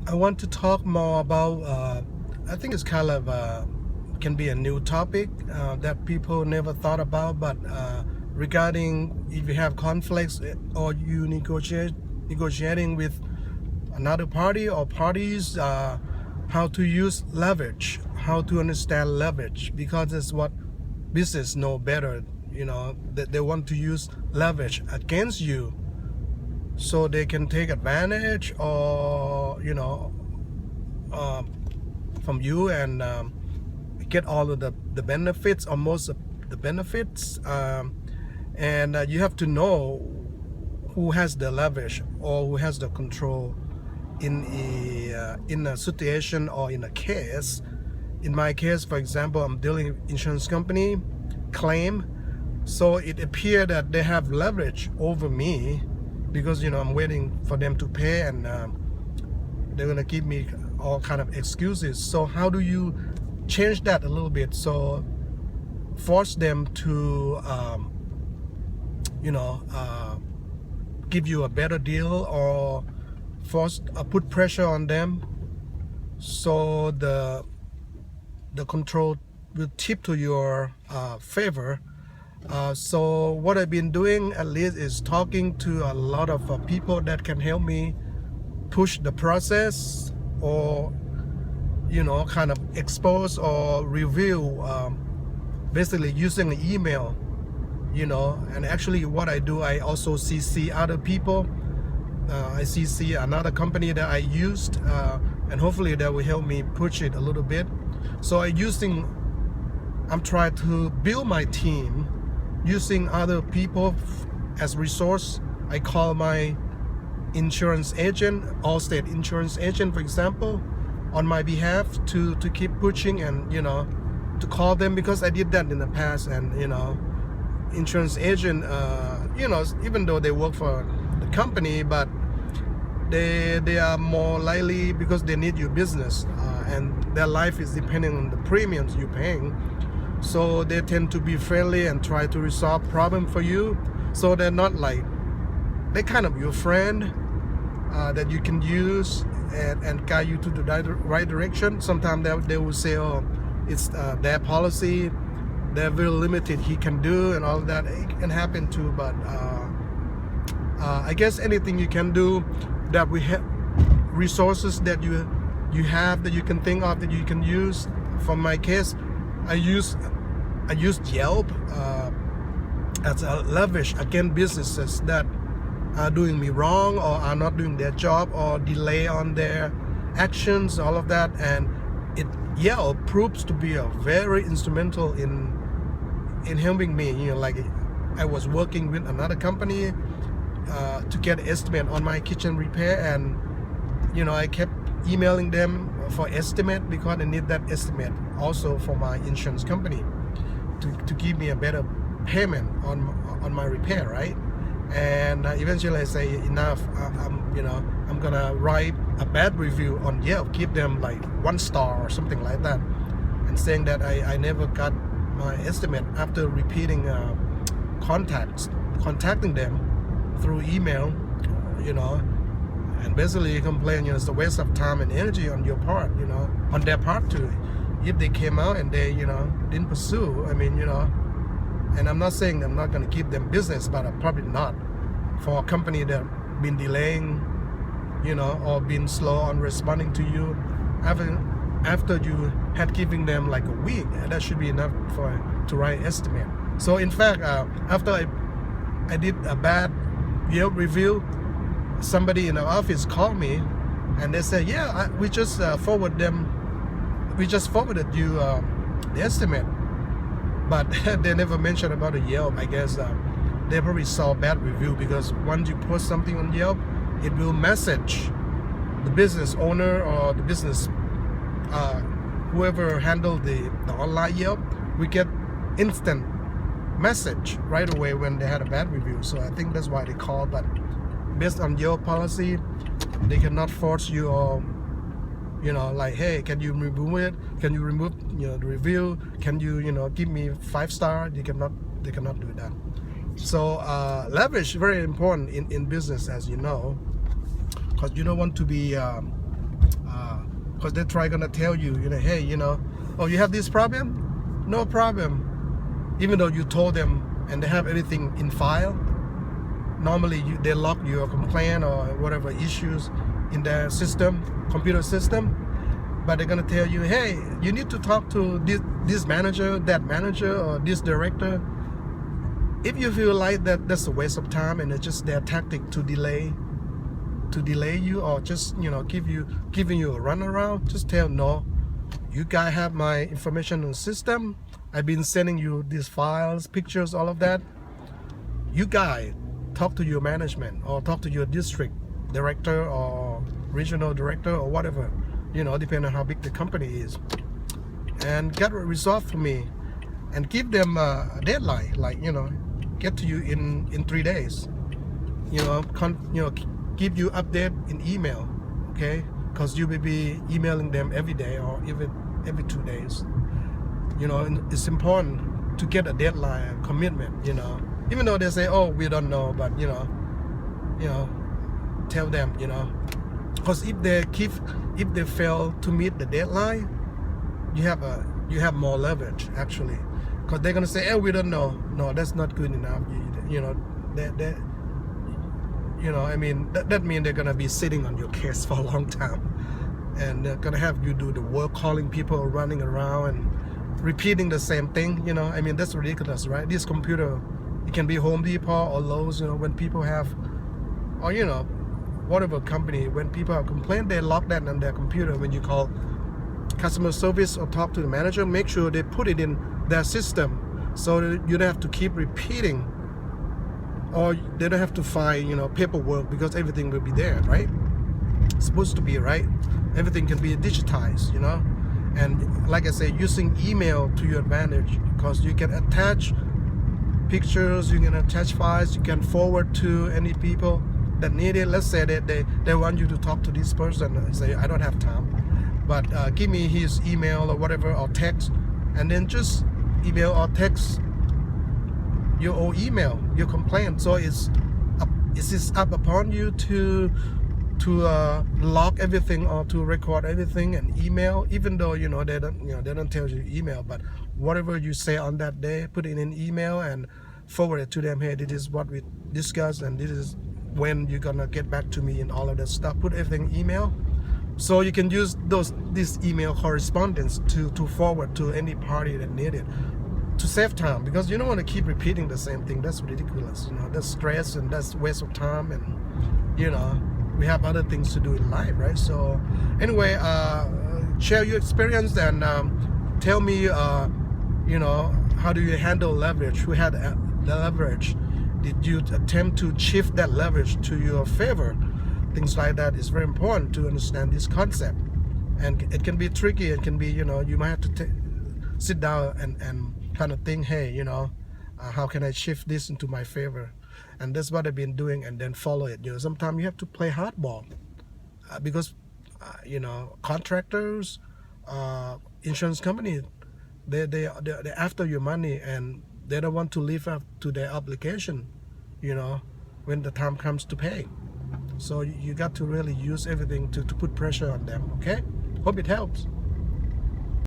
I want to talk more about, I think it's kind of can be a new topic that people never thought about, but regarding if you have conflicts or you negotiating with another party or parties, how to use leverage, how to understand leverage, because it's what business know better. That they want to use leverage against you so they can take advantage or from you and get all of the benefits or most of the benefits, and you have to know who has the leverage or who has the control in a situation or in a case. In my case, for example, I'm dealing with insurance company claim, so it appeared that they have leverage over me because I'm waiting for them to pay, and they're gonna give me all kind of excuses. So how do you change that a little bit? So force them to give you a better deal, or put pressure on them so the control will tip to your favor. So what I've been doing at least is talking to a lot of people that can help me push the process, or kind of expose or review, basically using an email. And actually what I do, I also CC other people. I CC another company that I used, and hopefully that will help me push it a little bit. So I'm trying to build my team using other people as resource. I call my insurance agent, Allstate insurance agent, for example, on my behalf to keep pushing, and to call them, because I did that in the past. And insurance agent, even though they work for the company, but they are more likely, because they need your business, and their life is depending on the premiums you're paying. So they tend to be friendly and try to resolve problem for you. So they're not like, they're kind of your friend that you can use and guide you to the right direction. Sometimes they will say, oh, it's their policy, they're very limited, he can do, and all that. It can happen too, but I guess anything you can do that we have resources that you have that you can think of that you can use. For my case, I used Yelp as a leverage against businesses that are doing me wrong or are not doing their job or delay on their actions, all of that. And Yelp proves to be a very instrumental in helping me. Like I was working with another company to get an estimate on my kitchen repair, and I kept emailing them for estimate because I need that estimate also for my insurance company to give me a better payment on my repair, right? And eventually I say enough, I'm gonna write a bad review on Yelp, give them like 1 star or something like that, and saying that I never got my estimate after repeating contacting them through email, and basically complain, it's a waste of time and energy on your part, on their part too, if they came out and they, didn't pursue. And I'm not saying I'm not going to give them business, but I'm probably not for a company that been delaying, or been slow on responding to you after you had given them like a week. That should be enough to write estimate. So in fact, after I did a bad Yelp review, somebody in the office called me and they said, yeah, we just forwarded you the estimate, but they never mentioned about the Yelp. I guess they probably saw bad review, because once you post something on Yelp, it will message the business owner or the business whoever handled the online Yelp. We get instant message right away when they had a bad review. So I think that's why they called. But based on your policy, they cannot force you, or like, hey, can you remove it? Can you remove the review? Can you give me 5 star? They cannot do that. So leverage is very important in business, as you know, because you don't want to be because they're trying gonna tell you, hey, oh, you have this problem, no problem, even though you told them and they have everything in file. Normally they lock your complaint or whatever issues in their system, computer system, but they're gonna tell you, hey, you need to talk to this manager, that manager, or this director. If you feel like that's a waste of time and it's just their tactic to delay you, or just giving you a runaround, just tell no, you guys have my information in the system. I've been sending you these files, pictures, all of that. You guys talk to your management or talk to your district director or regional director or whatever, depending on how big the company is, and get it resolved for me, and give them a deadline, like get to you in 3 days, give you update in email, okay, because you will be emailing them every day or even every 2 days. And it's important to get a deadline, a commitment, even though they say, oh, we don't know, but tell them, because if they fail to meet the deadline, you have more leverage, actually, because they're gonna say, oh, we don't know. No, that's not good enough. That means they're gonna be sitting on your case for a long time, and they're gonna have you do the work, calling people, running around and repeating the same thing. That's ridiculous, right? This computer, it can be Home Depot or Lowe's. When people have, or whatever company, when people have complained, they lock that on their computer. When you call customer service or talk to the manager, make sure they put it in their system, so that you don't have to keep repeating, or they don't have to find paperwork, because everything will be there, right? It's supposed to be, right? Everything can be digitized, and like I say, using email to your advantage, because you can attach pictures, you can attach files, you can forward to any people that need it. Let's say that they want you to talk to this person and say, I don't have time, but give me his email or whatever, or text, and then just email or text your own email, your complaint. So it's up upon you to log everything or to record everything and email, even though they don't tell you email, but whatever you say on that day, put it in email and forward it to them. Hey, this is what we discussed, and this is when you're gonna get back to me, and all of that stuff. Put everything in email, so you can use this email correspondence to forward to any party that need it, to save time, because you don't want to keep repeating the same thing. That's ridiculous. That's stress and that's waste of time, and we have other things to do in life, right? So anyway, share your experience and tell me, how do you handle leverage? Who had the leverage? Did you attempt to shift that leverage to your favor? Things like that is very important to understand this concept, and it can be tricky. It can be, you might have to sit down and kind of think, hey, how can I shift this into my favor? And that's what I've been doing, and then follow it. Sometimes you have to play hardball, because contractors, insurance companies, they're after your money, and they don't want to live up to their obligation, when the time comes to pay. So you got to really use everything to put pressure on them. Okay, hope it helps.